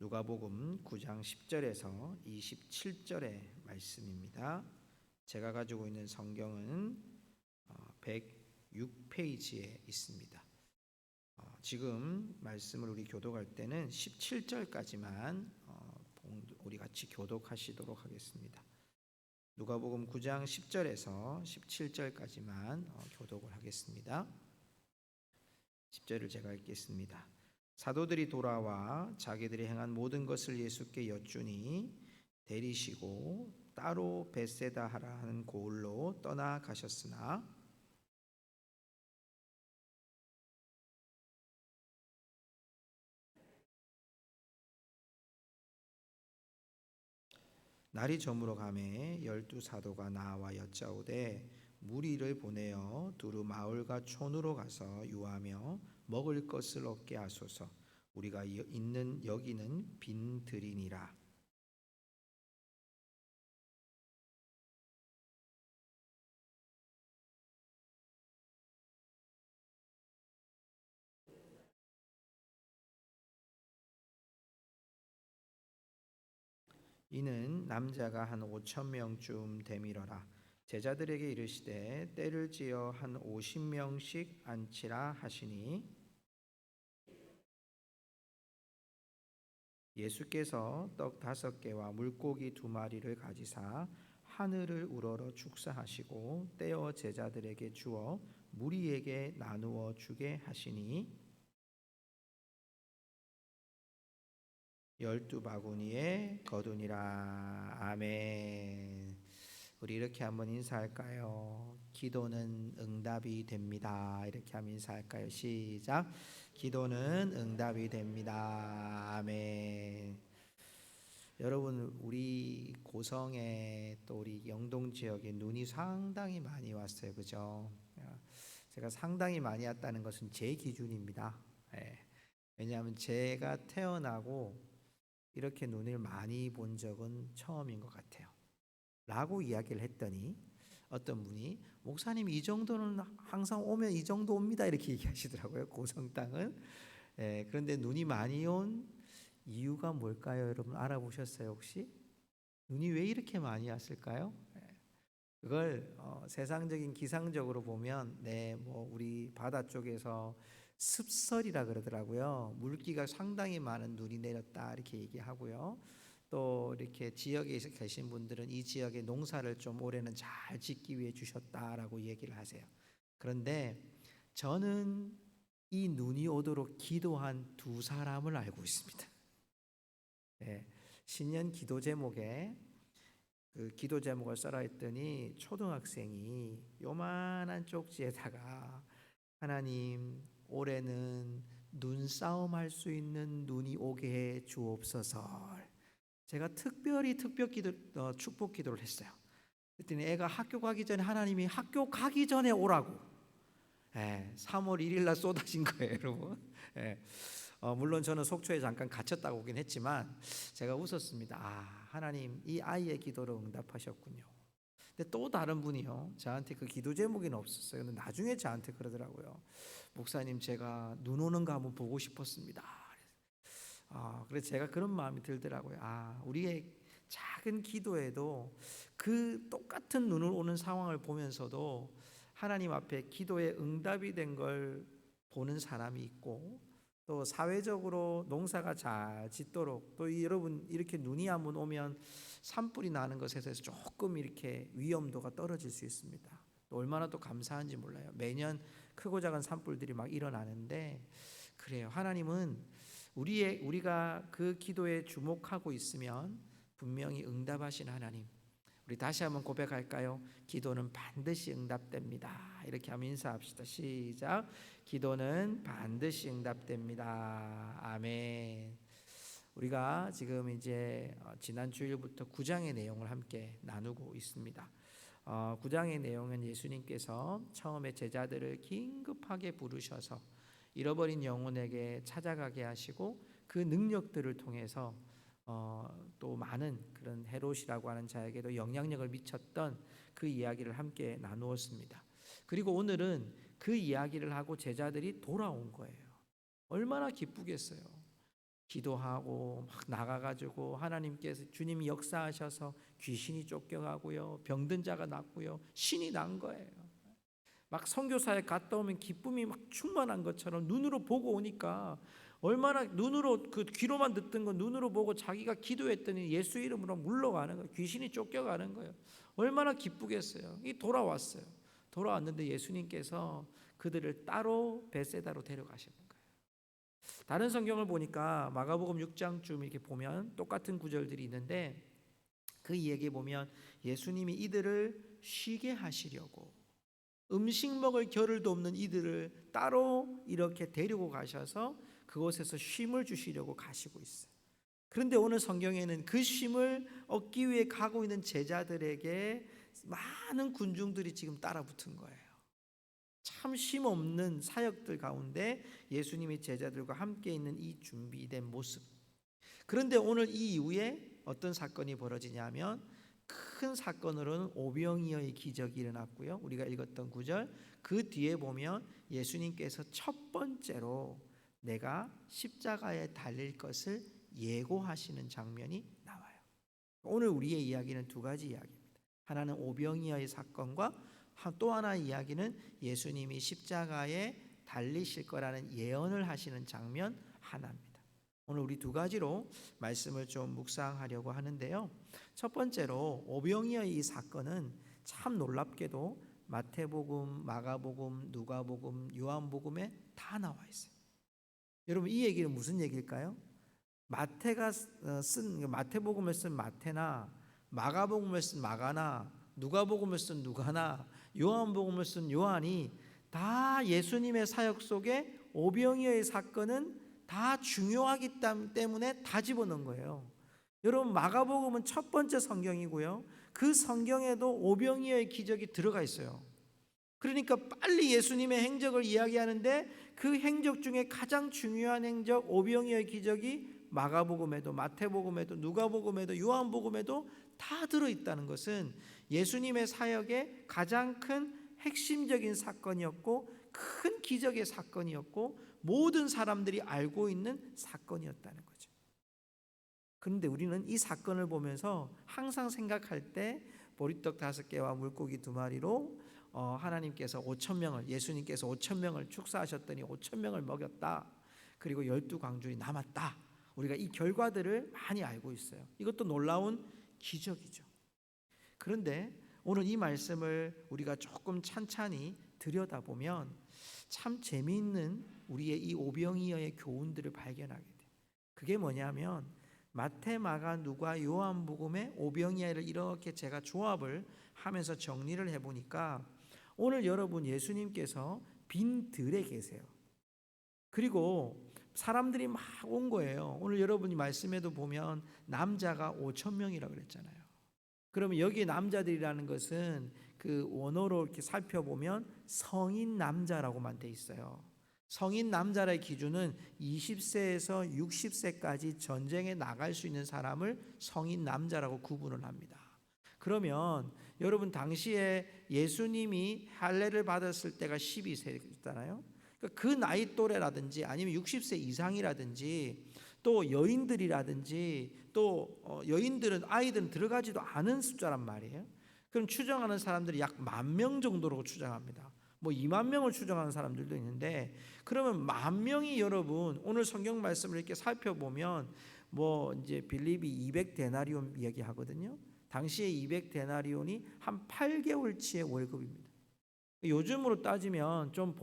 누가복음 9장 10절에서 27절의 말씀입니다. 제가 가지고 있는 성경은 106페이지에 있습니다. 지금 말씀을 우리 교독할 때는 17절까지만 우리 같이 교독하시도록 하겠습니다. 누가복음 9장 10절에서 17절까지만 교독을 하겠습니다. 10절을 제가 읽겠습니다. 사도들이 돌아와 자기들이 행한 모든 것을 예수께 여쭈니 데리시고 따로 벳세다 하라 하는 고을로 떠나가셨으나 날이 저물어 가매 12사도가 나와 여짜오되 무리를 보내어 두루 마을과 촌으로 가서 유하며 먹을 것을 얻게 하소서. 우리가 있는 여기는 빈들이니라. 이는 남자가 한 5,000명쯤 되밀어라. 제자들에게 이르시되 때를 지어 한 50명씩 앉히라 하시니 예수께서 떡 5개와 물고기 2마리를 가지사 하늘을 우러러 축사하시고 떼어 제자들에게 주어 무리에게 나누어 주게 하시니 12바구니에 거두니라. 아멘. 우리 이렇게 한번 인사할까요? 기도는 응답이 됩니다. 이렇게 한번 인사할까요? 시작. 기도는 응답이 됩니다. 아멘. 여러분, 우리 고성에 또 우리 영동 지역에 눈이 상당히 많이 왔어요. 그죠? 제가 상당히 많이 왔다는 것은 제 기준입니다. 왜냐하면 제가 태어나고 이렇게 눈을 많이 본 적은 처음인 것 같아요. 라고 이야기를 했더니 어떤 분이 목사님 이 정도는 항상 오면 이 정도 옵니다 이렇게 얘기하시더라고요. 고성 땅은. 그런데 눈이 많이 온 이유가 뭘까요? 여러분 알아보셨어요 혹시? 눈이 왜 이렇게 많이 왔을까요? 그걸 세상적인 기상적으로 보면 뭐 우리 바다 쪽에서 습설이라 그러더라고요. 물기가 상당히 많은 눈이 내렸다 이렇게 얘기하고요. 또 이렇게 지역에 계신 분들은 이 지역의 농사를 좀 올해는 잘 짓기 위해 주셨다라고 얘기를 하세요. 그런데 저는 이 눈이 오도록 기도한 2사람을 알고 있습니다. 신년 기도 제목에 그 기도 제목을 써라 했더니 초등학생이 요만한 쪽지에다가 하나님 올해는 눈싸움 할 수 있는 눈이 오게 해 주옵소서. 제가 특별히 축복 기도를 했어요. 그랬더니 애가 학교 가기 전에 하나님이 학교 가기 전에 오라고 3월 1일 날 쏟아진 거예요 여러분. 물론 저는 속초에 잠깐 갇혔다 오긴 했지만 제가 웃었습니다. 하나님 이 아이의 기도를 응답하셨군요. 근데 또 다른 분이요 저한테 그 기도 제목에는 없었어요. 근데 나중에 저한테 그러더라고요. 목사님 제가 눈 오는 거 한번 보고 싶었습니다. 그래서 제가 그런 마음이 들더라고요. 우리의 작은 기도에도 그 똑같은 눈을 오는 상황을 보면서도 하나님 앞에 기도에 응답이 된 걸 보는 사람이 있고 또 사회적으로 농사가 잘 짓도록 또 여러분 이렇게 눈이 한번 오면 산불이 나는 것에서 조금 이렇게 위험도가 떨어질 수 있습니다. 또 얼마나 또 감사한지 몰라요. 매년 크고 작은 산불들이 막 일어나는데 그래요. 하나님은 우리가 그 기도에 주목하고 있으면 분명히 응답하신 하나님. 우리 다시 한번 고백할까요? 기도는 반드시 응답됩니다. 이렇게 한번 인사합시다. 시작. 기도는 반드시 응답됩니다. 아멘. 우리가 지금 이제 지난 주일부터 9장의 내용을 함께 나누고 있습니다. 9장의 내용은 예수님께서 처음에 제자들을 긴급하게 부르셔서 잃어버린 영혼에게 찾아가게 하시고 그 능력들을 통해서 또 많은 그런 헤롯이라고 하는 자에게도 영향력을 미쳤던 그 이야기를 함께 나누었습니다. 그리고 오늘은 그 이야기를 하고 제자들이 돌아온 거예요. 얼마나 기쁘겠어요. 기도하고 막 나가가지고 하나님께서 주님이 역사하셔서 귀신이 쫓겨가고요, 병든 자가 낫고요, 신이 난 거예요. 막 선교사에 갔다 오면 기쁨이 막 충만한 것처럼 눈으로 보고 오니까 얼마나 눈으로 그 귀로만 듣던 거 눈으로 보고 자기가 기도했더니 예수 이름으로 물러가는 거예요. 귀신이 쫓겨가는 거예요. 얼마나 기쁘겠어요. 이 돌아왔어요. 돌아왔는데 예수님께서 그들을 따로 벳세다로 데려가시는 거예요. 다른 성경을 보니까 마가복음 6장쯤 이렇게 보면 똑같은 구절들이 있는데 그 이야기에 보면 예수님이 이들을 쉬게 하시려고 음식 먹을 겨를도 없는 이들을 따로 이렇게 데리고 가셔서 그곳에서 쉼을 주시려고 가시고 있어요. 그런데 오늘 성경에는 그 쉼을 얻기 위해 가고 있는 제자들에게 많은 군중들이 지금 따라 붙은 거예요. 참 쉼 없는 사역들 가운데 예수님이 제자들과 함께 있는 이 준비된 모습. 그런데 오늘 이 이후에 어떤 사건이 벌어지냐면 큰 사건으로는 오병이어의 기적이 일어났고요. 우리가 읽었던 구절 그 뒤에 보면 예수님께서 첫 번째로 내가 십자가에 달릴 것을 예고하시는 장면이 나와요. 오늘 우리의 이야기는 두 가지 이야기입니다. 하나는 오병이어의 사건과 또 하나의 이야기는 예수님이 십자가에 달리실 거라는 예언을 하시는 장면 하나입니다. 오늘 우리 두 가지로 말씀을 좀 묵상하려고 하는데요. 첫 번째로 오병이어의 이 사건은 참 놀랍게도 마태복음, 마가복음, 누가복음, 요한복음에 다 나와 있어요. 여러분 이 얘기는 무슨 얘기일까요? 마태가 쓴 마태복음을 쓴 마태나 마가복음을 쓴 마가나 누가복음을 쓴 누가나 요한복음을 쓴 요한이 다 예수님의 사역 속에 오병이어의 사건은 다 중요하기 때문에 다 집어넣은 거예요. 여러분 마가복음은 첫 번째 성경이고요. 그 성경에도 오병이어의 기적이 들어가 있어요. 그러니까 빨리 예수님의 행적을 이야기하는데 그 행적 중에 가장 중요한 행적 오병이어의 기적이 마가복음에도 마태복음에도 누가복음에도 요한복음에도 다 들어있다는 것은 예수님의 사역의 가장 큰 핵심적인 사건이었고 큰 기적의 사건이었고 모든 사람들이 알고 있는 사건이었다는 거죠. 그런데 우리는 이 사건을 보면서 항상 생각할 때 보리떡 5개와 물고기 2마리로 하나님께서 5,000명을 예수님께서 5,000명을 축사하셨더니 5,000명을 먹였다. 그리고 12광주리 남았다. 우리가 이 결과들을 많이 알고 있어요. 이것도 놀라운 기적이죠. 그런데 오늘 이 말씀을 우리가 조금 찬찬히 들여다보면 참 재미있는 우리의 이 오병이어의 교훈들을 발견하게 돼요. 그게 뭐냐면 마태, 마가, 누가, 요한복음의 오병이어를 이렇게 제가 조합을 하면서 정리를 해보니까 오늘 여러분 예수님께서 빈 들에 계세요. 그리고 사람들이 막 온 거예요. 오늘 여러분이 말씀에도 보면 남자가 5,000명이라고 그랬잖아요. 그러면 여기 남자들이라는 것은 그 원어로 이렇게 살펴보면 성인 남자라고만 돼 있어요. 성인 남자의 기준은 20세에서 60세까지 전쟁에 나갈 수 있는 사람을 성인 남자라고 구분을 합니다. 그러면 여러분 당시에 예수님이 할례를 받았을 때가 12세였잖아요. 그 나이 또래라든지 아니면 60세 이상이라든지 또 여인들이라든지 또 여인들은 아이들은 들어가지도 않은 숫자란 말이에요. 그럼 추정하는 사람들이 약 10,000명 정도로 추정합니다. 뭐 20,000명을 추정하는 사람들도 있는데 그러면 10,000명이 여러분 오늘 성경 말씀을 이렇게 살펴보면 뭐 이제 빌립이 200데나리온 이야기하거든요. 당시에 200데나리온이 한 8개월치의 월급입니다. 요즘으로 따지면 좀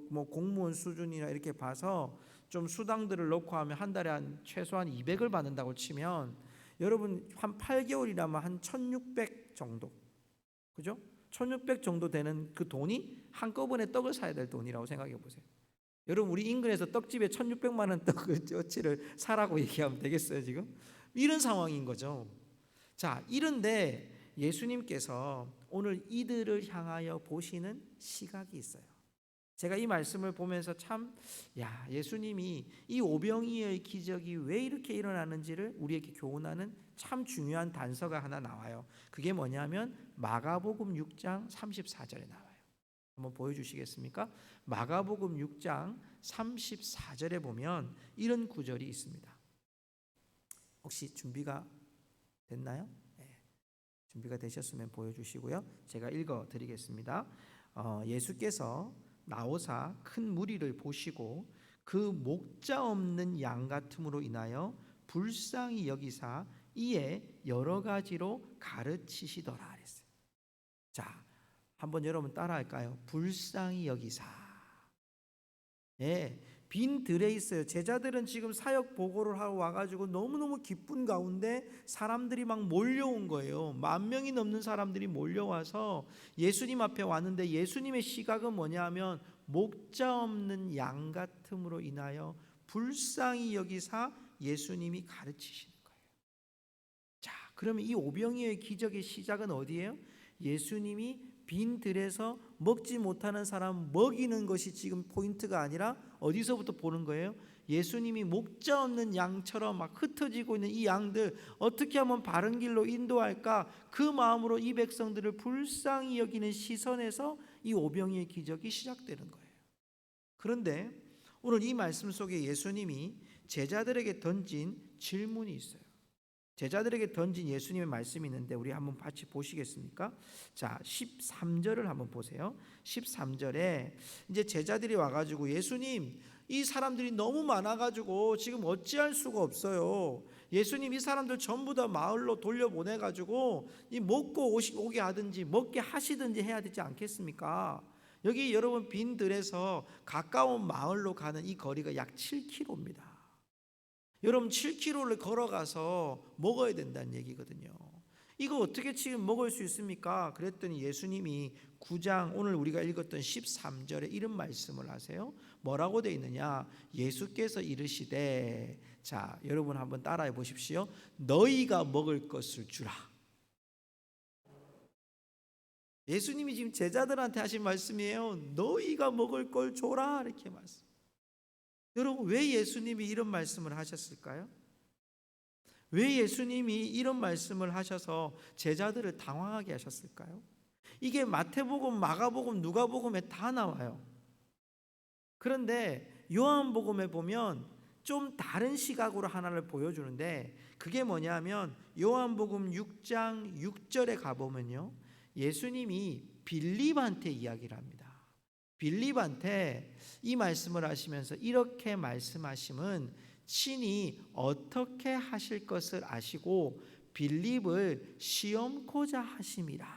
뭐 공무원 수준이나 이렇게 봐서 좀 수당들을 넣고 하면 한 달에 한 최소한 200을 받는다고 치면 여러분 한 8개월이라면 한 1,600 정도, 그죠? 1,600 정도 되는 그 돈이 한꺼번에 떡을 사야 될 돈이라고 생각해 보세요. 여러분 우리 인근에서 떡집에 1,600만 원 떡어치를 사라고 얘기하면 되겠어요 지금? 이런 상황인 거죠. 자, 이런데 예수님께서 오늘 이들을 향하여 보시는 시각이 있어요. 제가 이 말씀을 보면서 참 예수님이 이 오병이어의 기적이 왜 이렇게 일어나는지를 우리에게 교훈하는 참 중요한 단서가 하나 나와요. 그게 뭐냐면 마가복음 6장 34절에 나와요. 한번 보여주시겠습니까? 마가복음 6장 34절에 보면 이런 구절이 있습니다. 혹시 준비가 됐나요? 네. 준비가 되셨으면 보여주시고요. 제가 읽어드리겠습니다. 예수께서 나오사 큰 무리를 보시고 그 목자 없는 양 같음으로 인하여 불쌍히 여기사 이에 여러 가지로 가르치시더라 그랬어요. 자, 한번 여러분 따라할까요? 불쌍히 여기사. 예, 빈 들에 있어요. 제자들은 지금 사역 보고를 하고 와가지고 너무너무 기쁜 가운데 사람들이 막 몰려온 거예요. 10,000명이 넘는 사람들이 몰려와서 예수님 앞에 왔는데 예수님의 시각은 뭐냐 하면 목자 없는 양 같음으로 인하여 불쌍히 여기사 예수님이 가르치시는 거예요. 자, 그러면 이 오병이어의 기적의 시작은 어디예요? 예수님이 빈 들에서 먹지 못하는 사람 먹이는 것이 지금 포인트가 아니라 어디서부터 보는 거예요? 예수님이 목자 없는 양처럼 막 흩어지고 있는 이 양들 어떻게 하면 바른 길로 인도할까? 그 마음으로 이 백성들을 불쌍히 여기는 시선에서 이 오병이의 기적이 시작되는 거예요. 그런데 오늘 이 말씀 속에 예수님이 제자들에게 던진 질문이 있어요. 제자들에게 던진 예수님의 말씀이 있는데 우리 한번 같이 보시겠습니까? 자, 13절을 한번 보세요. 13절에 이제 제자들이 와가지고 예수님, 이 사람들이 너무 많아가지고 지금 어찌할 수가 없어요. 예수님, 이 사람들 전부 다 마을로 돌려보내가지고 이 먹고 오게 하든지 먹게 하시든지 해야 되지 않겠습니까? 여기 여러분 빈들에서 가까운 마을로 가는 이 거리가 약 7km입니다. 여러분 7km를 걸어가서 먹어야 된다는 얘기거든요. 이거 어떻게 지금 먹을 수 있습니까? 그랬더니 예수님이 9장 오늘 우리가 읽었던 13절에 이런 말씀을 하세요. 뭐라고 되어 있느냐? 예수께서 이르시되, 자 여러분 한번 따라해 보십시오. 너희가 먹을 것을 주라. 예수님이 지금 제자들한테 하신 말씀이에요. 너희가 먹을 걸 줘라 이렇게 말씀. 여러분 왜 예수님이 이런 말씀을 하셨을까요? 왜 예수님이 이런 말씀을 하셔서 제자들을 당황하게 하셨을까요? 이게 마태복음, 마가복음, 누가복음에 다 나와요. 그런데 요한복음에 보면 좀 다른 시각으로 하나를 보여주는데 그게 뭐냐면 요한복음 6장 6절에 가보면요, 예수님이 빌립한테 이야기를 합니다. 빌립한테 이 말씀을 하시면서 이렇게 말씀하심은 친히 어떻게 하실 것을 아시고 빌립을 시험코자 하심이라.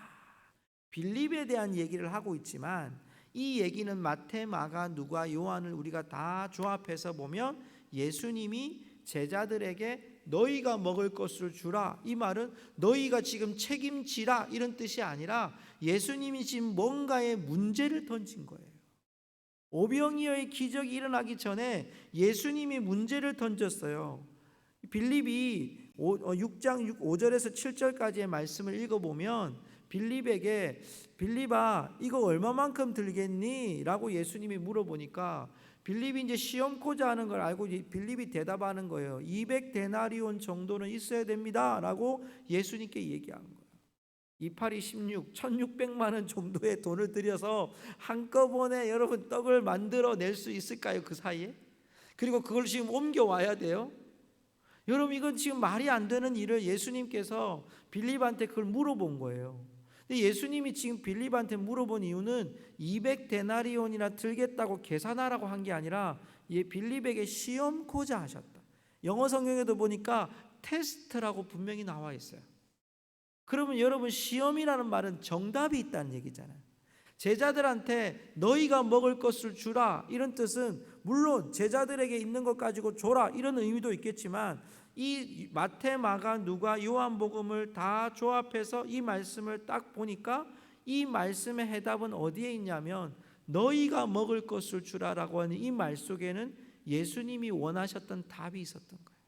빌립에 대한 얘기를 하고 있지만 이 얘기는 마태, 마가, 누가, 요한을 우리가 다 조합해서 보면 예수님이 제자들에게 너희가 먹을 것을 주라, 이 말은 너희가 지금 책임지라 이런 뜻이 아니라 예수님이 지금 뭔가의 문제를 던진 거예요. 오병이어의 기적이 일어나기 전에 예수님이 문제를 던졌어요. 빌립이 6장 5절에서 7절까지의 말씀을 읽어보면 빌립에게 빌립아 이거 얼마만큼 들겠니? 라고 예수님이 물어보니까 빌립이 이제 시험코자 하는 걸 알고 빌립이 대답하는 거예요. 200데나리온 정도는 있어야 됩니다 라고 예수님께 얘기한 거예요. 28이 16, 1600만 원 정도의 돈을 들여서 한꺼번에 여러분 떡을 만들어 낼 수 있을까요? 그 사이에? 그리고 그걸 지금 옮겨와야 돼요. 여러분 이건 지금 말이 안 되는 일을 예수님께서 빌립한테 그걸 물어본 거예요. 근데 예수님이 지금 빌립한테 물어본 이유는 200데나리온이나 들겠다고 계산하라고 한 게 아니라 빌립에게 시험코자 하셨다. 영어 성경에도 보니까 테스트라고 분명히 나와 있어요. 그러면 여러분 시험이라는 말은 정답이 있다는 얘기잖아요. 제자들한테 너희가 먹을 것을 주라 이런 뜻은 물론 제자들에게 있는 것 가지고 줘라 이런 의미도 있겠지만 이 마태, 마가, 누가, 요한복음을 다 조합해서 이 말씀을 딱 보니까 이 말씀의 해답은 어디에 있냐면 너희가 먹을 것을 주라라고 하는 이 말 속에는 예수님이 원하셨던 답이 있었던 거예요.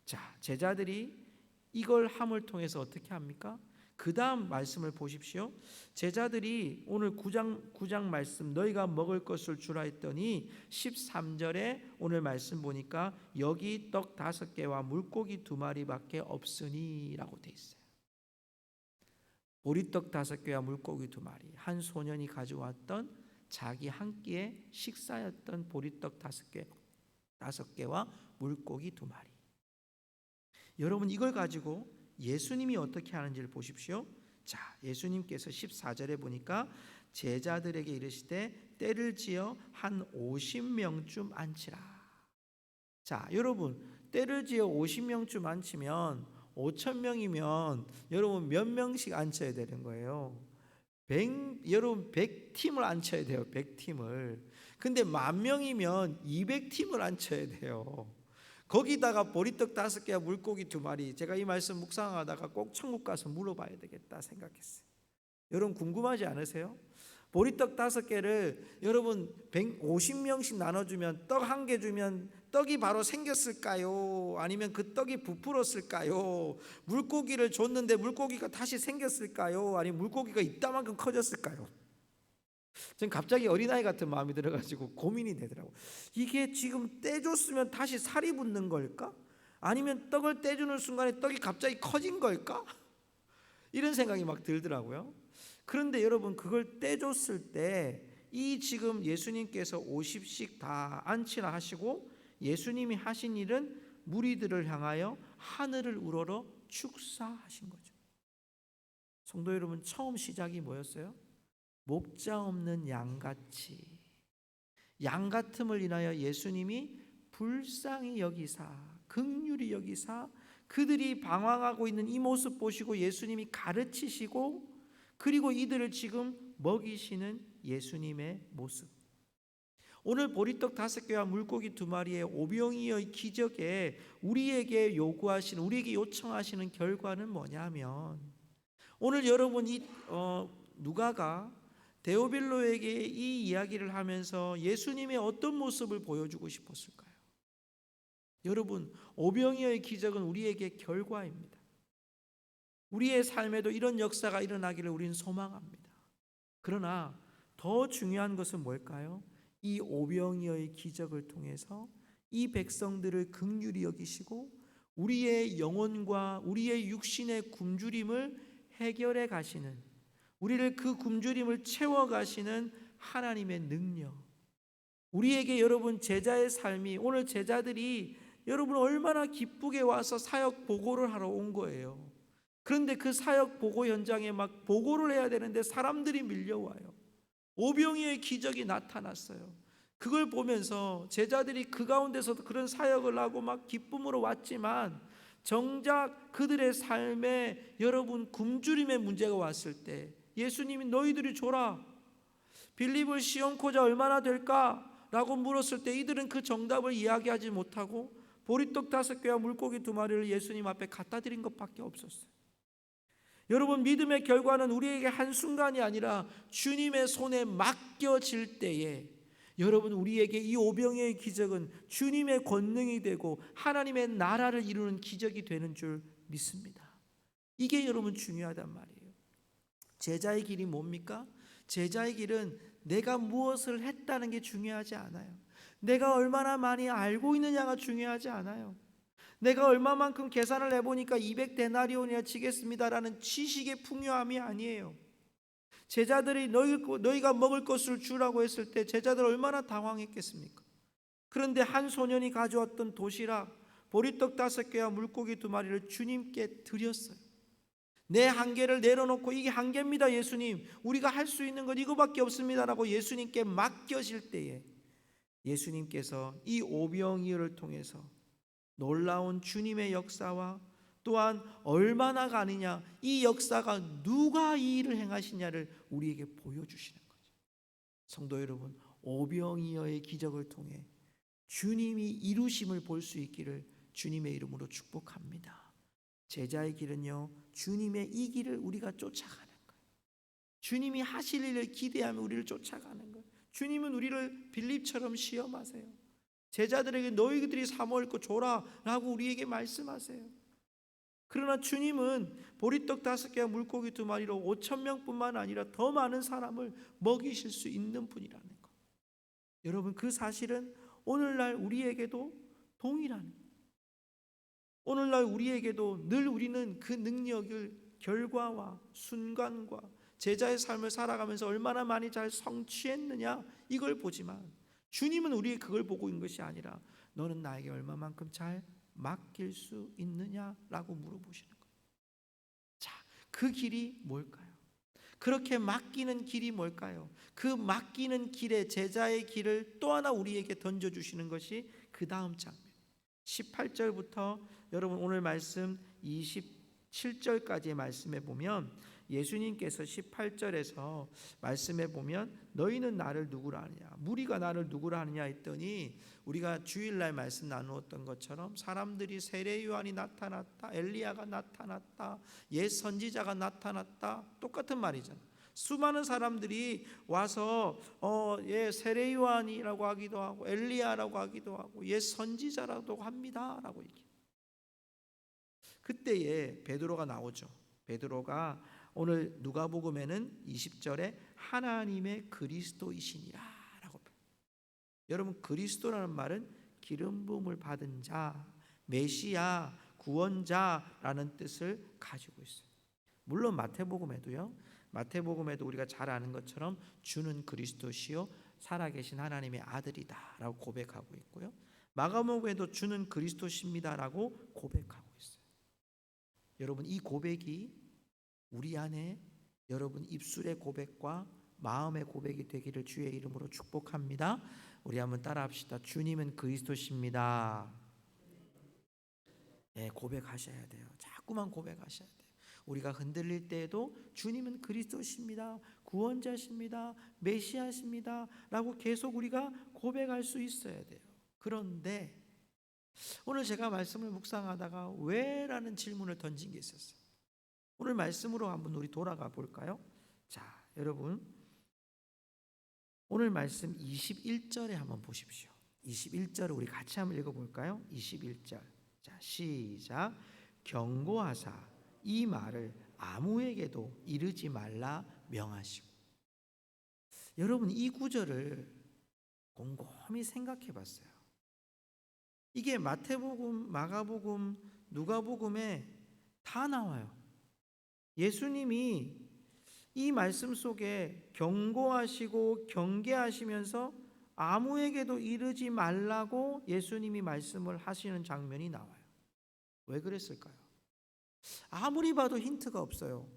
자, 제자들이 이걸 함을 통해서 어떻게 합니까? 그 다음 말씀을 보십시오. 제자들이 오늘 9장 말씀 너희가 먹을 것을 주라 했더니 13절에 오늘 말씀 보니까 여기 떡 5개와 물고기 2마리밖에 없으니 라고 돼 있어요. 보리떡 5개와 물고기 2마리, 한 소년이 가져왔던 자기 한 끼의 식사였던 보리떡 5개와 물고기 2마리. 여러분 이걸 가지고 예수님이 어떻게 하는지를 보십시오. 자, 예수님께서 14절에 보니까 제자들에게 이르시되 때를 지어 한 50명쯤 앉히라. 자, 여러분 때를 지어 50명쯤 앉히면 5,000명이면 여러분 몇 명씩 앉혀야 되는 거예요? 여러분 100팀을 앉혀야 돼요. 100팀을. 근데 10,000명이면 200팀을 앉혀야 돼요. 거기다가 보리떡 5개와 물고기 2마리. 제가 이 말씀 묵상하다가 꼭 천국 가서 물어봐야 되겠다 생각했어요. 여러분 궁금하지 않으세요? 보리떡 5개를 여러분 150명씩 나눠주면 떡 1개 주면 떡이 바로 생겼을까요? 아니면 그 떡이 부풀었을까요? 물고기를 줬는데 물고기가 다시 생겼을까요? 아니면 물고기가 이따만큼 커졌을까요? 전 갑자기 어린아이 같은 마음이 들어가지고 고민이 되더라고요. 이게 지금 떼줬으면 다시 살이 붙는 걸까? 아니면 떡을 떼주는 순간에 떡이 갑자기 커진 걸까? 이런 생각이 막 들더라고요. 그런데 여러분 그걸 떼줬을 때 이 지금 예수님께서 50씩 다 앉히라 하시고 예수님이 하신 일은 무리들을 향하여 하늘을 우러러 축사하신 거죠. 성도 여러분, 처음 시작이 뭐였어요? 목자 없는 양같이, 양 같음을 인하여 예수님이 불쌍히 여기사 긍휼히 여기사 그들이 방황하고 있는 이 모습 보시고 예수님이 가르치시고 그리고 이들을 지금 먹이시는 예수님의 모습. 오늘 보리떡 5개와 물고기 2마리의 오병이어의 기적에 우리에게 요구하시는, 우리에게 요청하시는 결과는 뭐냐면, 오늘 여러분이 누가가 데오빌로에게 이 이야기를 하면서 예수님의 어떤 모습을 보여주고 싶었을까요? 여러분, 오병이어의 기적은 우리에게 결과입니다. 우리의 삶에도 이런 역사가 일어나기를 우리는 소망합니다. 그러나 더 중요한 것은 뭘까요? 이 오병이어의 기적을 통해서 이 백성들을 긍휼히 여기시고 우리의 영혼과 우리의 육신의 굶주림을 해결해 가시는, 우리를 그 굶주림을 채워 가시는 하나님의 능력. 우리에게 여러분 제자의 삶이, 오늘 제자들이 여러분 얼마나 기쁘게 와서 사역 보고를 하러 온 거예요. 그런데 그 사역 보고 현장에 막 보고를 해야 되는데 사람들이 밀려와요. 오병이어의 기적이 나타났어요. 그걸 보면서 제자들이 그 가운데서도 그런 사역을 하고 막 기쁨으로 왔지만 정작 그들의 삶에 여러분 굶주림의 문제가 왔을 때 예수님이 너희들이 줘라, 빌립을 시험코자 얼마나 될까? 라고 물었을 때 이들은 그 정답을 이야기하지 못하고 보리떡 5개와 물고기 2마리를 예수님 앞에 갖다 드린 것밖에 없었어요. 여러분, 믿음의 결과는 우리에게 한순간이 아니라 주님의 손에 맡겨질 때에 여러분 우리에게 이 오병이어의 기적은 주님의 권능이 되고 하나님의 나라를 이루는 기적이 되는 줄 믿습니다. 이게 여러분 중요하단 말이에요. 제자의 길이 뭡니까? 제자의 길은 내가 무엇을 했다는 게 중요하지 않아요. 내가 얼마나 많이 알고 있느냐가 중요하지 않아요. 내가 얼마만큼 계산을 해보니까 200데나리온이나 치겠습니다라는 지식의 풍요함이 아니에요. 제자들이 너희가 먹을 것을 주라고 했을 때 제자들 얼마나 당황했겠습니까? 그런데 한 소년이 가져왔던 도시락 보리떡 5개와 물고기 2마리를 주님께 드렸어요. 내 한계를 내려놓고 이게 한계입니다 예수님, 우리가 할 수 있는 건 이거밖에 없습니다라고 예수님께 맡겨질 때에 예수님께서 이 오병이어를 통해서 놀라운 주님의 역사와 또한 얼마나 가느냐, 이 역사가 누가 이 일을 행하시냐를 우리에게 보여주시는 거죠. 성도 여러분, 오병이어의 기적을 통해 주님이 이루심을 볼 수 있기를 주님의 이름으로 축복합니다. 제자의 길은요, 주님의 이 길을 우리가 쫓아가는 거예요. 주님이 하실 일을 기대하며 우리를 쫓아가는 거예요. 주님은 우리를 빌립처럼 시험하세요. 제자들에게 너희들이 사 먹을 거 줘라 라고 우리에게 말씀하세요. 그러나 주님은 보리떡 5개와 물고기 2마리로 5,000명뿐만 아니라 더 많은 사람을 먹이실 수 있는 분이라는 것. 여러분, 그 사실은 오늘날 우리에게도 동일한, 오늘날 우리에게도 늘 우리는 그 능력을 결과와 순간과 제자의 삶을 살아가면서 얼마나 많이 잘 성취했느냐 이걸 보지만 주님은 우리의 그걸 보고 있는 것이 아니라 너는 나에게 얼마만큼 잘 맡길 수 있느냐라고 물어보시는 거예요. 자, 그 길이 뭘까요? 그렇게 맡기는 길이 뭘까요? 그 맡기는 길에 제자의 길을 또 하나 우리에게 던져주시는 것이 그 다음 장면 18절부터 여러분 오늘 말씀 27절까지의 말씀에 보면 예수님께서 18절에서 말씀에 보면 너희는 나를 누구라 하느냐, 무리가 나를 누구라 하느냐 했더니 우리가 주일날 말씀 나누었던 것처럼 사람들이 세례 요한이 나타났다, 엘리야가 나타났다, 옛 선지자가 나타났다, 똑같은 말이잖아요. 수많은 사람들이 와서 세례 요한이라고 하기도 하고 엘리야라고 하기도 하고 옛 선지자라고 합니다라고 얘기해요. 그때에 베드로가 나오죠. 베드로가 오늘 누가복음에는 20절에 하나님의 그리스도이시니라 라고. 여러분, 그리스도라는 말은 기름 부음을 받은 자, 메시아, 구원자라는 뜻을 가지고 있어요. 물론 마태복음에도 우리가 잘 아는 것처럼 주는 그리스도시요 살아계신 하나님의 아들이다 라고 고백하고 있고요, 마가복음에도 주는 그리스도십니다라고 고백하고 있어요. 여러분, 이 고백이 우리 안에 여러분 입술의 고백과 마음의 고백이 되기를 주의 이름으로 축복합니다. 우리 한번 따라합시다. 주님은 그리스도십니다. 네, 고백하셔야 돼요. 자꾸만 고백하셔야 돼요. 우리가 흔들릴 때에도 주님은 그리스도십니다, 구원자십니다, 메시아십니다 라고 계속 우리가 고백할 수 있어야 돼요. 그런데 오늘 제가 말씀을 묵상하다가 왜? 라는 질문을 던진 게 있었어요. 오늘 말씀으로 한번 우리 돌아가 볼까요? 자, 여러분 오늘 말씀 21절에 한번 보십시오. 21절을 우리 같이 한번 읽어볼까요? 21절. 자, 시작. 경고하사 이 말을 아무에게도 이르지 말라 명하시고. 여러분, 이 구절을 곰곰이 생각해 봤어요. 이게 마태복음, 마가복음, 누가복음에 다 나와요. 예수님이 이 말씀 속에 경고하시고 경계하시면서 아무에게도 이르지 말라고 예수님이 말씀을 하시는 장면이 나와요. 왜 그랬을까요? 아무리 봐도 힌트가 없어요.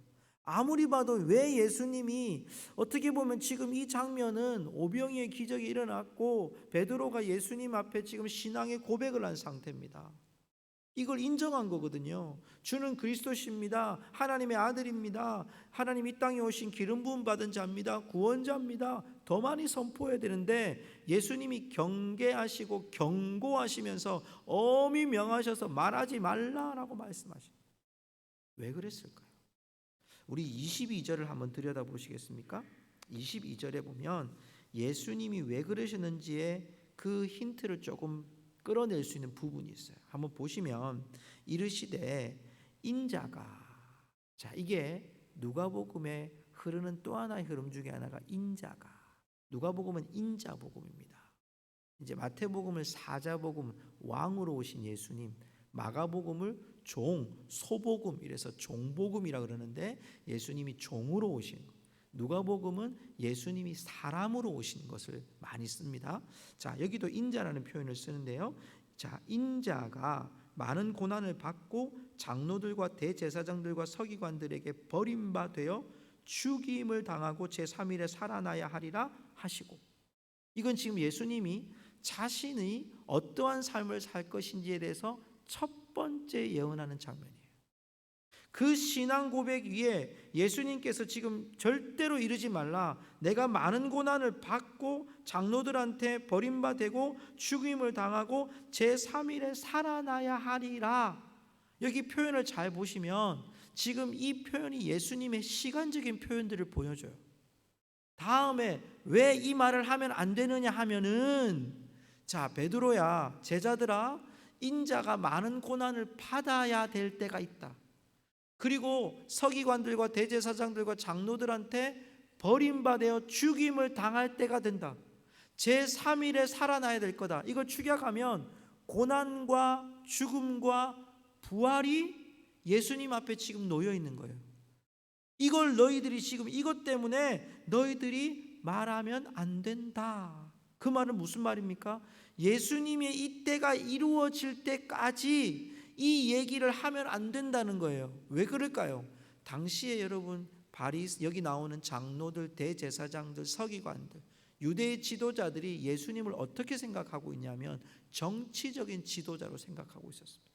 아무리 봐도 왜 예수님이, 어떻게 보면 지금 이 장면은 오병이의 기적이 일어났고 베드로가 예수님 앞에 지금 신앙의 고백을 한 상태입니다. 이걸 인정한 거거든요. 주는 그리스도십니다, 하나님의 아들입니다, 하나님 이 땅에 오신 기름 부음 받은 자입니다, 구원자입니다, 더 많이 선포해야 되는데 예수님이 경계하시고 경고하시면서 엄히 명하셔서 말하지 말라라고 말씀하십니다. 왜 그랬을까요? 우리 22절을 한번 들여다보시겠습니까? 22절에 보면 예수님이 왜 그러셨는지의 그 힌트를 조금 끌어낼 수 있는 부분이 있어요. 한번 보시면 이르시되 인자가, 자, 이게 누가복음에 흐르는 또 하나의 흐름 중에 하나가 인자가, 누가복음은 인자복음입니다. 이제 마태복음을 사자복음, 왕으로 오신 예수님, 마가복음을 종, 소복음, 이래서 종복음이라 그러는데 예수님이 종으로 오신 것, 누가복음은 예수님이 사람으로 오신 것을 많이 씁니다. 자, 여기도 인자라는 표현을 쓰는데요. 자, 인자가 많은 고난을 받고 장로들과 대제사장들과 서기관들에게 버림받아 죽임을 당하고 제3일에 살아나야 하리라 하시고. 이건 지금 예수님이 자신이 어떠한 삶을 살 것인지에 대해서 첫 번째 예언하는 장면이에요. 그 신앙 고백 위에 예수님께서 지금 절대로 이르지 말라, 내가 많은 고난을 받고 장로들한테 버림받고 죽임을 당하고 제3일에 살아나야 하리라. 여기 표현을 잘 보시면 지금 이 표현이 예수님의 시간적인 표현들을 보여줘요. 다음에 왜 이 말을 하면 안 되느냐 하면은, 자, 베드로야, 제자들아, 인자가 많은 고난을 받아야 될 때가 있다. 그리고 서기관들과 대제사장들과 장로들한테 버림받아 죽임을 당할 때가 된다. 제3일에 살아나야 될 거다. 이걸 축약하면 고난과 죽음과 부활이 예수님 앞에 지금 놓여 있는 거예요. 이걸 너희들이 지금 이것 때문에 너희들이 말하면 안 된다. 그 말은 무슨 말입니까? 예수님의 이때가 이루어질 때까지 이 얘기를 하면 안 된다는 거예요. 왜 그럴까요? 당시에 여러분 여기 나오는 장로들, 대제사장들, 서기관들, 유대의 지도자들이 예수님을 어떻게 생각하고 있냐면 정치적인 지도자로 생각하고 있었습니다.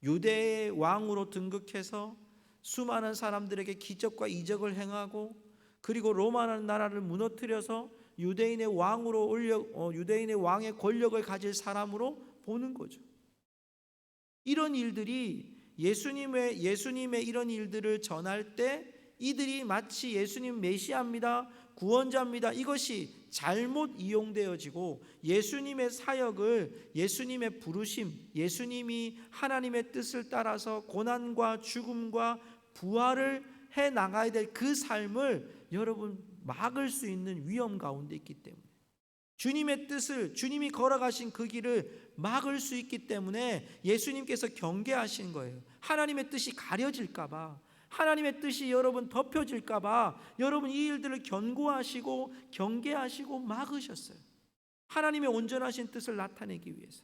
유대의 왕으로 등극해서 수많은 사람들에게 기적과 이적을 행하고, 그리고 로마 나라를 무너뜨려서 유대인의 왕의 권력을 가질 사람으로 보는 거죠. 이런 일들이 예수님의 이런 일들을 전할 때 이들이 마치 예수님 메시아입니다, 구원자입니다, 이것이 잘못 이용되어지고 예수님의 사역을, 예수님의 부르심, 예수님이 하나님의 뜻을 따라서 고난과 죽음과 부활을 해 나가야 될 그 삶을 여러분 막을 수 있는 위험 가운데 있기 때문에, 주님의 뜻을, 주님이 걸어가신 그 길을 막을 수 있기 때문에 예수님께서 경계하신 거예요. 하나님의 뜻이 가려질까 봐, 하나님의 뜻이 여러분 덮여질까 봐 여러분 이 일들을 견고하시고 경계하시고 막으셨어요. 하나님의 온전하신 뜻을 나타내기 위해서.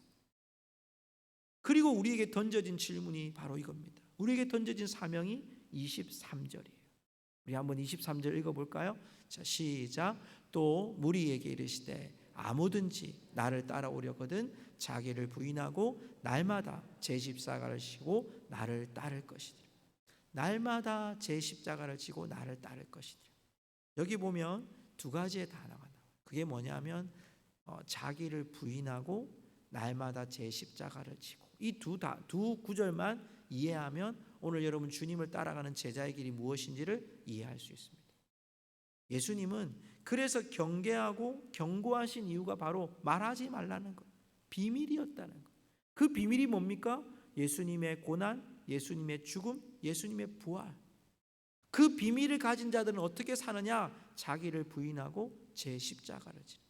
그리고 우리에게 던져진 질문이 바로 이겁니다. 우리에게 던져진 사명이 23절이에요. 우리 한번 23절 읽어볼까요? 자, 시작. 또 무리에게 이르시되 아무든지 나를 따라오려거든 자기를 부인하고 날마다 제 십자가를 지고 나를 따를 것이니라. 날마다 제 십자가를 지고 나를 따를 것이니라. 여기 보면 두 가지의 단어가 나와요. 그게 뭐냐면 자기를 부인하고 날마다 제 십자가를 지고, 이 두 구절만 이해하면 오늘 여러분 주님을 따라가는 제자의 길이 무엇인지를 이해할 수 있습니다. 예수님은 그래서 경계하고 경고하신 이유가 바로 말하지 말라는 것, 비밀이었다는 것. 그 비밀이 뭡니까? 예수님의 고난, 예수님의 죽음, 예수님의 부활. 그 비밀을 가진 자들은 어떻게 사느냐? 자기를 부인하고 제 십자가를 지는.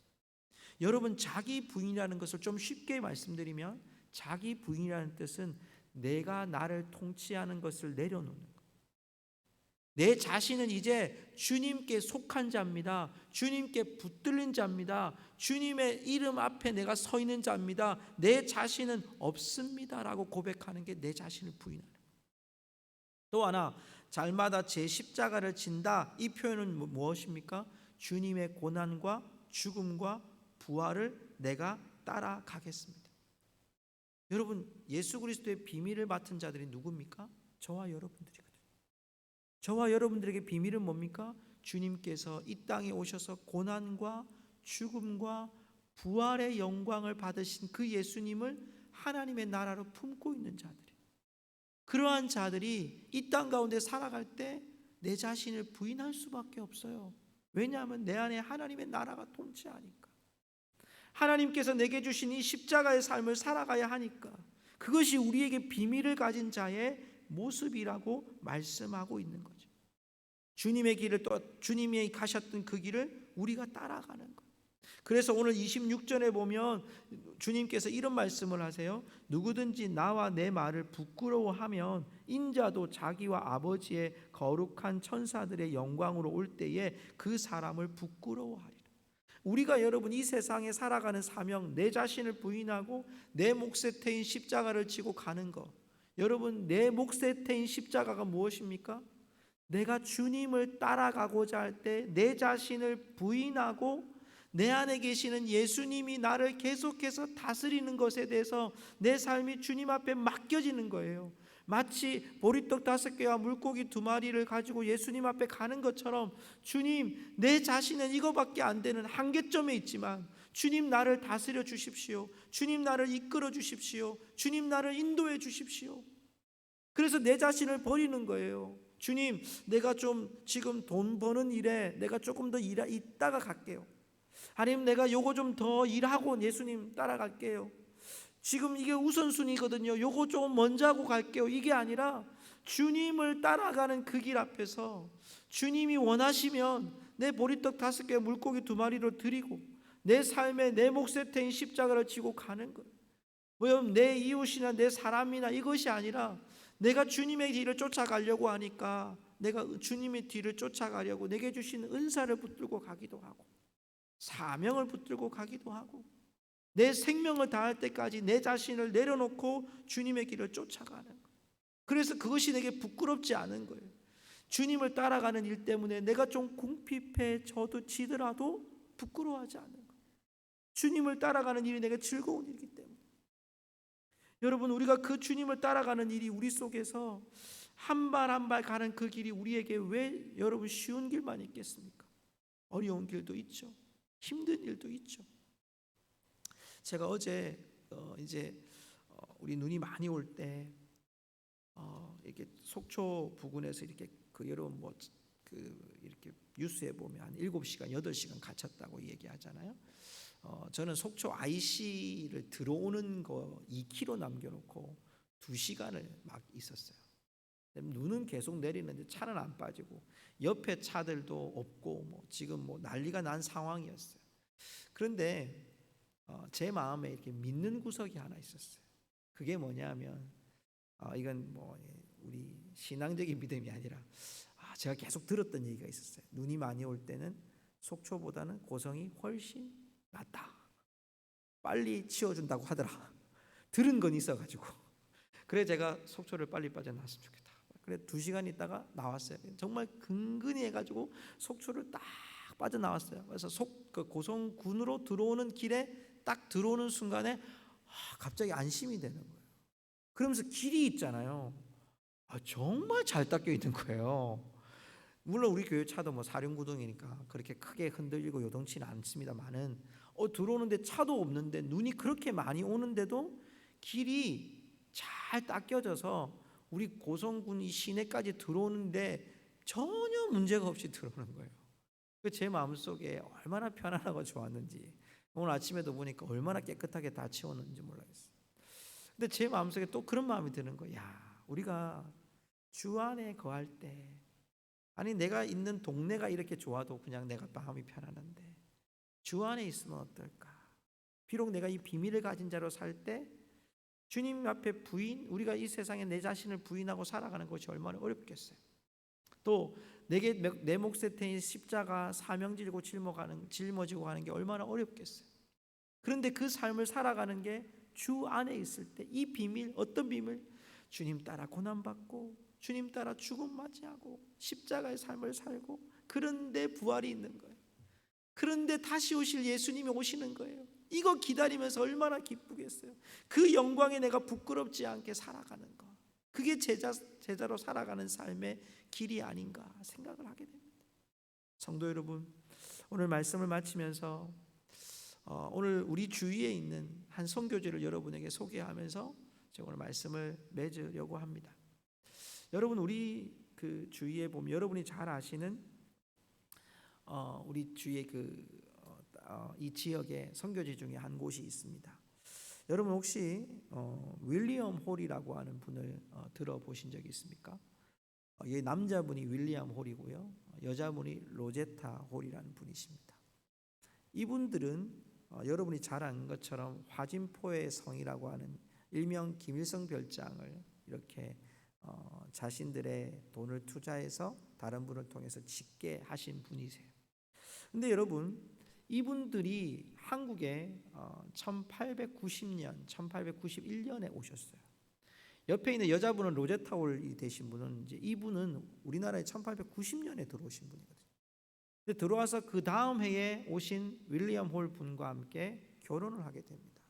여러분, 자기 부인이라는 것을 좀 쉽게 말씀드리면, 자기 부인이라는 뜻은 내가 나를 통치하는 것을 내려놓는 것. 내 자신은 이제 주님께 속한 자입니다. 주님께 붙들린 자입니다. 주님의 이름 앞에 내가 서 있는 자입니다. 내 자신은 없습니다라고 고백하는 게 내 자신을 부인하는 거예요. 또 하나, 날마다 제 십자가를 진다, 이 표현은 무엇입니까? 주님의 고난과 죽음과 부활을 내가 따라가겠습니다. 여러분, 예수 그리스도의 비밀을 맡은 자들이 누굽니까? 저와 여러분들이거든요. 저와 여러분들에게 비밀은 뭡니까? 주님께서 이 땅에 오셔서 고난과 죽음과 부활의 영광을 받으신 그 예수님을 하나님의 나라로 품고 있는 자들이에요. 그러한 자들이 이 땅 가운데 살아갈 때 내 자신을 부인할 수밖에 없어요. 왜냐하면 내 안에 하나님의 나라가 통치하니까. 하나님께서 내게 주신 이 십자가의 삶을 살아가야 하니까. 그것이 우리에게 비밀을 가진 자의 모습이라고 말씀하고 있는 거죠. 주님의 길을, 또 주님이 가셨던 그 길을 우리가 따라가는 거예요. 그래서 오늘 26절에 보면 주님께서 이런 말씀을 하세요. 누구든지 나와 내 말을 부끄러워하면 인자도 자기와 아버지의 거룩한 천사들의 영광으로 올 때에 그 사람을 부끄러워하리라. 우리가 여러분 이 세상에 살아가는 사명, 내 자신을 부인하고 내 몫에 태인 십자가를 지고 가는 것. 여러분, 내 몫에 태인 십자가가 무엇입니까? 내가 주님을 따라가고자 할 때 내 자신을 부인하고 내 안에 계시는 예수님이 나를 계속해서 다스리는 것에 대해서 내 삶이 주님 앞에 맡겨지는 거예요. 마치 보리떡 5개와 물고기 2마리를 가지고 예수님 앞에 가는 것처럼, 주님, 내 자신은 이거밖에 안 되는 한계점에 있지만 주님 나를 다스려 주십시오. 주님 나를 이끌어 주십시오. 주님 나를 인도해 주십시오. 그래서 내 자신을 버리는 거예요. 주님, 내가 좀 지금 돈 버는 일에 내가 조금 더 있다가 갈게요. 아니면 내가 요거 좀 더 일하고 예수님 따라갈게요. 지금 이게 우선순위거든요. 요거 좀 먼저 하고 갈게요. 이게 아니라 주님을 따라가는 그 길 앞에서 주님이 원하시면 내 보리떡 5개, 물고기 2마리로 드리고 내 삶에 내 몫에 태인 십자가를 지고 가는 거예요. 뭐 내 이웃이나 내 사람이나 이것이 아니라 내가 주님의 뒤를 쫓아가려고 하니까 내가 주님의 뒤를 쫓아가려고 내게 주신 은사를 붙들고 가기도 하고 사명을 붙들고 가기도 하고 내 생명을 다할 때까지 내 자신을 내려놓고 주님의 길을 쫓아가는 거예요. 그래서 그것이 내게 부끄럽지 않은 거예요. 주님을 따라가는 일 때문에 내가 좀 궁핍해져도 지더라도 부끄러워하지 않는 거예요. 주님을 따라가는 일이 내게 즐거운 일이기 때문에. 여러분, 우리가 그 주님을 따라가는 일이 우리 속에서 한 발 한 발 가는 그 길이 우리에게 왜 여러분 쉬운 길만 있겠습니까? 어려운 길도 있죠. 힘든 일도 있죠. 제가 어제 우리 눈이 많이 올 때 이렇게 속초 부근에서 이렇게 여러분 이렇게 뉴스에 보면 한 7시간, 8시간 갇혔다고 얘기하잖아요. 저는 속초 IC를 들어오는 거 2km 남겨놓고 2시간을 막 있었어요. 눈은 계속 내리는데 차는 안 빠지고 옆에 차들도 없고 지금 난리가 난 상황이었어요. 그런데 제 마음에 이렇게 믿는 구석이 하나 있었어요. 그게 뭐냐면 이건 우리 신앙적인 믿음이 아니라 제가 계속 들었던 얘기가 있었어요. 눈이 많이 올 때는 속초보다는 고성이 훨씬 낫다. 빨리 치워준다고 하더라. 들은 건 있어가지고. 그래 제가 속초를 빨리 빠져나왔으면 좋겠다. 그래 2시간 있다가 나왔어요. 정말 근근히 해가지고 속초를 딱 빠져나왔어요. 그래서 고성군으로 들어오는 길에 딱 들어오는 순간에 갑자기 안심이 되는 거예요. 그러면서 길이 있잖아요. 정말 잘 닦여 있는 거예요. 물론 우리 교회 차도 사륜구동이니까 그렇게 크게 흔들리고 요동치는 않습니다만은 들어오는데 차도 없는데 눈이 그렇게 많이 오는데도 길이 잘 닦여져서 우리 고성군 이 시내까지 들어오는데 전혀 문제가 없이 들어오는 거예요. 제 마음속에 얼마나 편안하고 좋았는지, 오늘 아침에도 보니까 얼마나 깨끗하게 다 치웠는지 몰라겠어요. 근데 제 마음속에 또 그런 마음이 드는 거예요. 우리가 주 안에 거할 때, 아니 내가 있는 동네가 이렇게 좋아도 그냥 내가 마음이 편안한데 주 안에 있으면 어떨까? 비록 내가 이 비밀을 가진 자로 살 때 주님 앞에 우리가 이 세상에 내 자신을 부인하고 살아가는 것이 얼마나 어렵겠어요. 또 내게 내 몫에 태인 십자가 사명지고 짊어지고 가는 게 얼마나 어렵겠어요. 그런데 그 삶을 살아가는 게 주 안에 있을 때 이 비밀, 어떤 비밀? 주님 따라 고난받고 주님 따라 죽음 맞이하고 십자가의 삶을 살고, 그런데 부활이 있는 거예요. 그런데 다시 오실 예수님이 오시는 거예요. 이거 기다리면서 얼마나 기쁘겠어요. 그 영광에 내가 부끄럽지 않게 살아가는 거, 그게 제자로 살아가는 삶의 길이 아닌가 생각을 하게 됩니다. 성도 여러분, 오늘 말씀을 마치면서 오늘 우리 주위에 있는 한 선교지를 여러분에게 소개하면서 제가 오늘 말씀을 맺으려고 합니다. 여러분, 우리 그 주위에 보면 여러분이 잘 아시는 우리 주위에 이 지역에 선교지 중에 한 곳이 있습니다. 여러분 혹시 윌리엄 홀이라고 하는 분을 들어보신 적이 있습니까? 이 남자분이 윌리엄 홀이고요, 여자분이 로제타 홀이라는 분이십니다. 이분들은 여러분이 잘 아는 것처럼 화진포의 성이라고 하는 일명 김일성 별장을 이렇게 자신들의 돈을 투자해서 다른 분을 통해서 짓게 하신 분이세요. 근데 여러분, 이분들이 한국에 1890년, 1891년에 오셨어요. 옆에 있는 여자분은 로제타 홀이 되신 분은 이분은 우리나라에 1890년에 들어오신 분이거든요. 근데 들어와서 그 다음 해에 오신 윌리엄 홀 분과 함께 결혼을 하게 됩니다.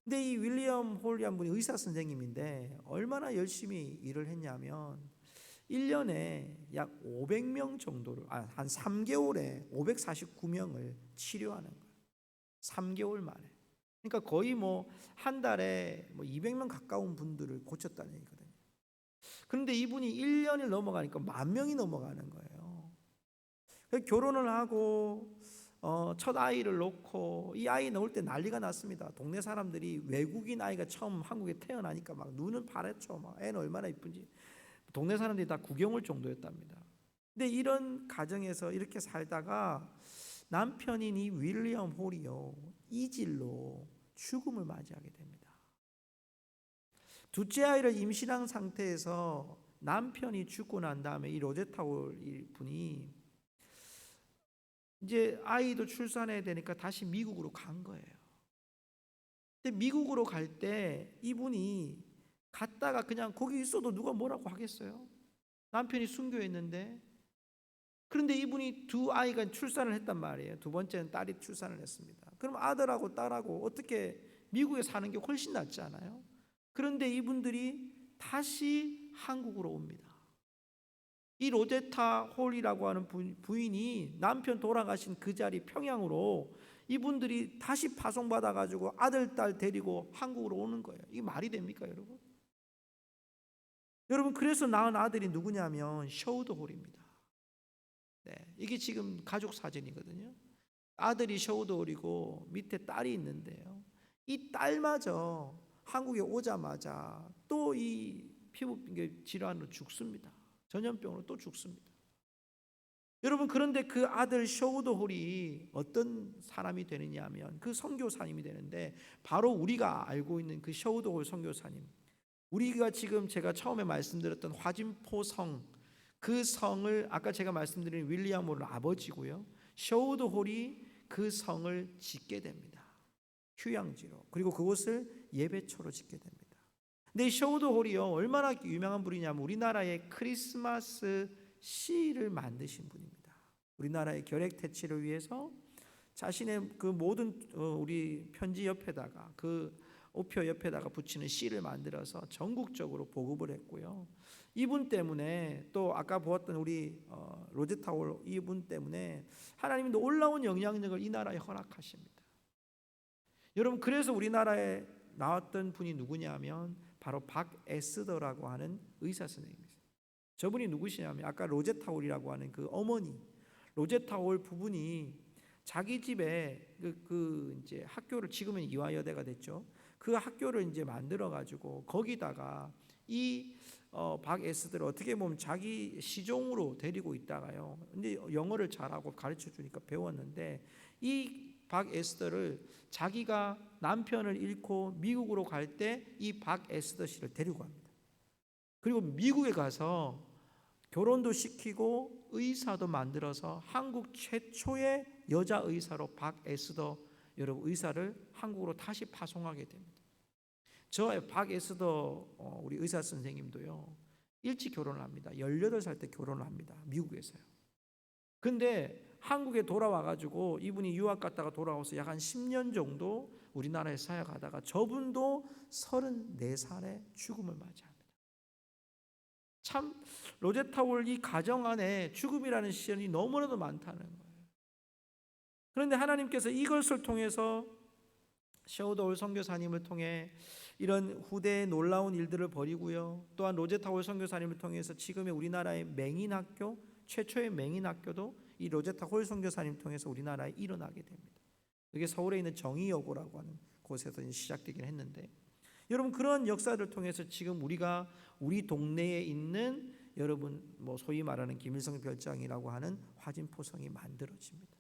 근데 이 윌리엄 홀이란 분이 의사 선생님인데 얼마나 열심히 일을 했냐면 1년에 약 500명 정도를 한 3개월에 549명을 치료하는 거예요. 3개월 만에. 그러니까 거의 한 달에 200명 가까운 분들을 고쳤다는 얘기거든요. 그런데 이분이 1년을 넘어가니까 10,000명이 넘어가는 거예요. 결혼을 하고 첫 아이를 놓고 이 아이 낳을 때 난리가 났습니다. 동네 사람들이 외국인 아이가 처음 한국에 태어나니까 막 눈은 파랗죠. 막 애는 얼마나 이쁜지 동네 사람들이 다 구경 올 정도였답니다. 근데 이런 가정에서 이렇게 살다가 남편인 이 윌리엄 홀이요, 이질로 죽음을 맞이하게 됩니다. 둘째 아이를 임신한 상태에서 남편이 죽고 난 다음에 이 로제타 홀 분이 이제 아이도 출산해야 되니까 다시 미국으로 간 거예요. 근데 미국으로 갈 때 이분이 갔다가 그냥 거기 있어도 누가 뭐라고 하겠어요? 남편이 순교에 있는데. 그런데 이분이 두 아이가 출산을 했단 말이에요. 두 번째는 딸이 출산을 했습니다. 그럼 아들하고 딸하고 어떻게 미국에 사는 게 훨씬 낫지 않아요? 그런데 이분들이 다시 한국으로 옵니다. 이 로제타 홀이라고 하는 부인이 남편 돌아가신 그 자리 평양으로 이분들이 다시 파송받아 가지고 아들 딸 데리고 한국으로 오는 거예요. 이게 말이 됩니까, 여러분? 여러분, 그래서 낳은 아들이 누구냐면 셔우드 홀입니다. 네, 이게 지금 가족 사진이거든요. 아들이 셔우드 홀이고 밑에 딸이 있는데요. 이 딸마저 한국에 오자마자 또 이 피부 질환으로 죽습니다. 전염병으로 또 죽습니다. 여러분, 그런데 그 아들 셔우드 홀이 어떤 사람이 되느냐 하면 그 선교사님이 되는데, 바로 우리가 알고 있는 그 셔우드 홀 선교사님, 우리가 지금 제가 처음에 말씀드렸던 화진포성, 그 성을 아까 제가 말씀드린 윌리엄 홀 아버지고요, 셔우드 홀이 그 성을 짓게 됩니다. 휴양지로. 그리고 그곳을 예배처로 짓게 됩니다. 근데 셔우드 홀이요, 얼마나 유명한 분이냐면 우리나라의 크리스마스 시를 만드신 분입니다. 우리나라의 결핵 퇴치를 위해서 자신의 그 모든 우리 편지 옆에다가 그 우표 옆에다가 붙이는 시를 만들어서 전국적으로 보급을 했고요. 이분 때문에, 또 아까 보았던 우리 로제타 홀 이분 때문에 하나님이 놀라운 영향력을 이 나라에 허락하십니다. 여러분, 그래서 우리나라에 나왔던 분이 누구냐면 바로 박에스더라고 하는 의사 선생님입니다. 저분이 누구시냐면 아까 로제타 홀이라고 하는 그 어머니, 로제타 홀 부분이 자기 집에 이제 학교를, 지금은 이화여대가 됐죠. 그 학교를 이제 만들어 가지고 거기다가 이 박에스더를 어떻게 보면 자기 시종으로 데리고 있다가요. 근데 영어를 잘하고 가르쳐 주니까 배웠는데, 이 박에스더를 자기가 남편을 잃고 미국으로 갈 때 이 박에스더 씨를 데리고 갑니다. 그리고 미국에 가서 결혼도 시키고 의사도 만들어서 한국 최초의 여자 의사로 박에스더 여러분 의사를 한국으로 다시 파송하게 됩니다. 저 박에스더 우리 의사 선생님도요, 일찍 결혼을 합니다. 18살 때 결혼을 합니다. 미국에서요. 근데 한국에 돌아와 가지고 이분이 유학 갔다가 돌아와서 약 한 10년 정도 우리나라에 사역하다가 저분도 34살에 죽음을 맞이합니다. 참 로제타 홀 이 가정 안에 죽음이라는 시련이 너무나도 많다는 거예요. 그런데 하나님께서 이것을 통해서 셔우드 홀 선교사님을 통해 이런 후대의 놀라운 일들을 벌이고요, 또한 로제타 홀 선교사님을 통해서 지금의 우리나라의 맹인학교, 최초의 맹인학교도 이 로제타 홀 선교사님 통해서 우리나라에 일어나게 됩니다. 그게 서울에 있는 정의여고라고 하는 곳에서 시작되긴 했는데, 여러분, 그런 역사를 통해서 지금 우리가 우리 동네에 있는 여러분 소위 말하는 김일성 별장이라고 하는 화진포성이 만들어집니다.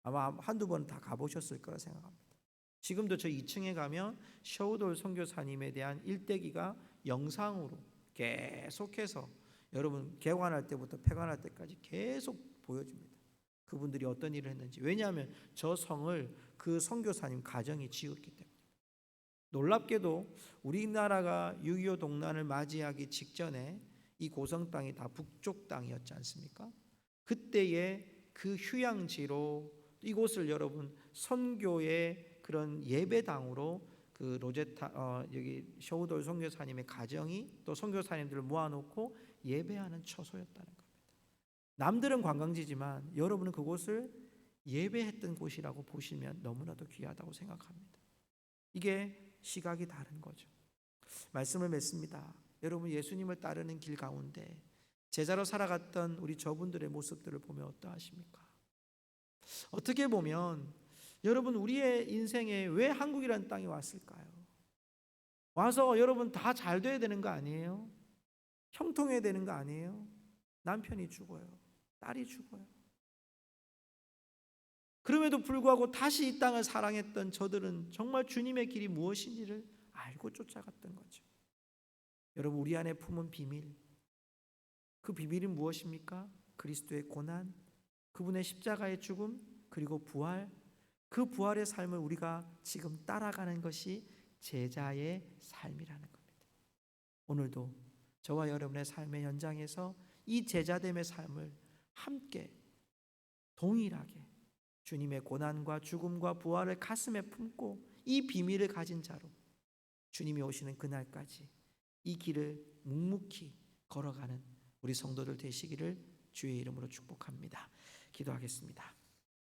아마 한두 번 다 가보셨을 거라 생각합니다. 지금도 저 2층에 가면 셔우드 홀 선교사님에 대한 일대기가 영상으로 계속해서 여러분 개관할 때부터 폐관할 때까지 계속 보여집니다. 그분들이 어떤 일을 했는지. 왜냐하면 저 성을 그 선교사님 가정이 지었기 때문에. 놀랍게도 우리나라가 6.25 동란을 맞이하기 직전에 이 고성 땅이 다 북쪽 땅이었지 않습니까? 그때의 그 휴양지로 이곳을 여러분 선교의 그런 예배당으로 그 로제타 여기 셔우드 홀 선교사님의 가정이 또 선교사님들을 모아놓고 예배하는 처소였다는 겁니다. 남들은 관광지지만 여러분은 그곳을 예배했던 곳이라고 보시면 너무나도 귀하다고 생각합니다. 이게 시각이 다른 거죠. 말씀을 맺습니다. 여러분, 예수님을 따르는 길 가운데 제자로 살아갔던 우리 저분들의 모습들을 보면 어떠하십니까? 어떻게 보면 여러분, 우리의 인생에 왜 한국이라는 땅에 왔을까요? 와서 여러분 다 잘 돼야 되는 거 아니에요? 형통해야 되는 거 아니에요? 남편이 죽어요. 딸이 죽어요. 그럼에도 불구하고 다시 이 땅을 사랑했던 저들은 정말 주님의 길이 무엇인지를 알고 쫓아갔던 거죠. 여러분, 우리 안에 품은 비밀, 그 비밀이 무엇입니까? 그리스도의 고난, 그분의 십자가의 죽음, 그리고 부활, 그 부활의 삶을 우리가 지금 따라가는 것이 제자의 삶이라는 겁니다. 오늘도 저와 여러분의 삶의 현장에서 이 제자됨의 삶을 함께 동일하게 주님의 고난과 죽음과 부활을 가슴에 품고 이 비밀을 가진 자로 주님이 오시는 그날까지 이 길을 묵묵히 걸어가는 우리 성도들 되시기를 주의 이름으로 축복합니다. 기도하겠습니다.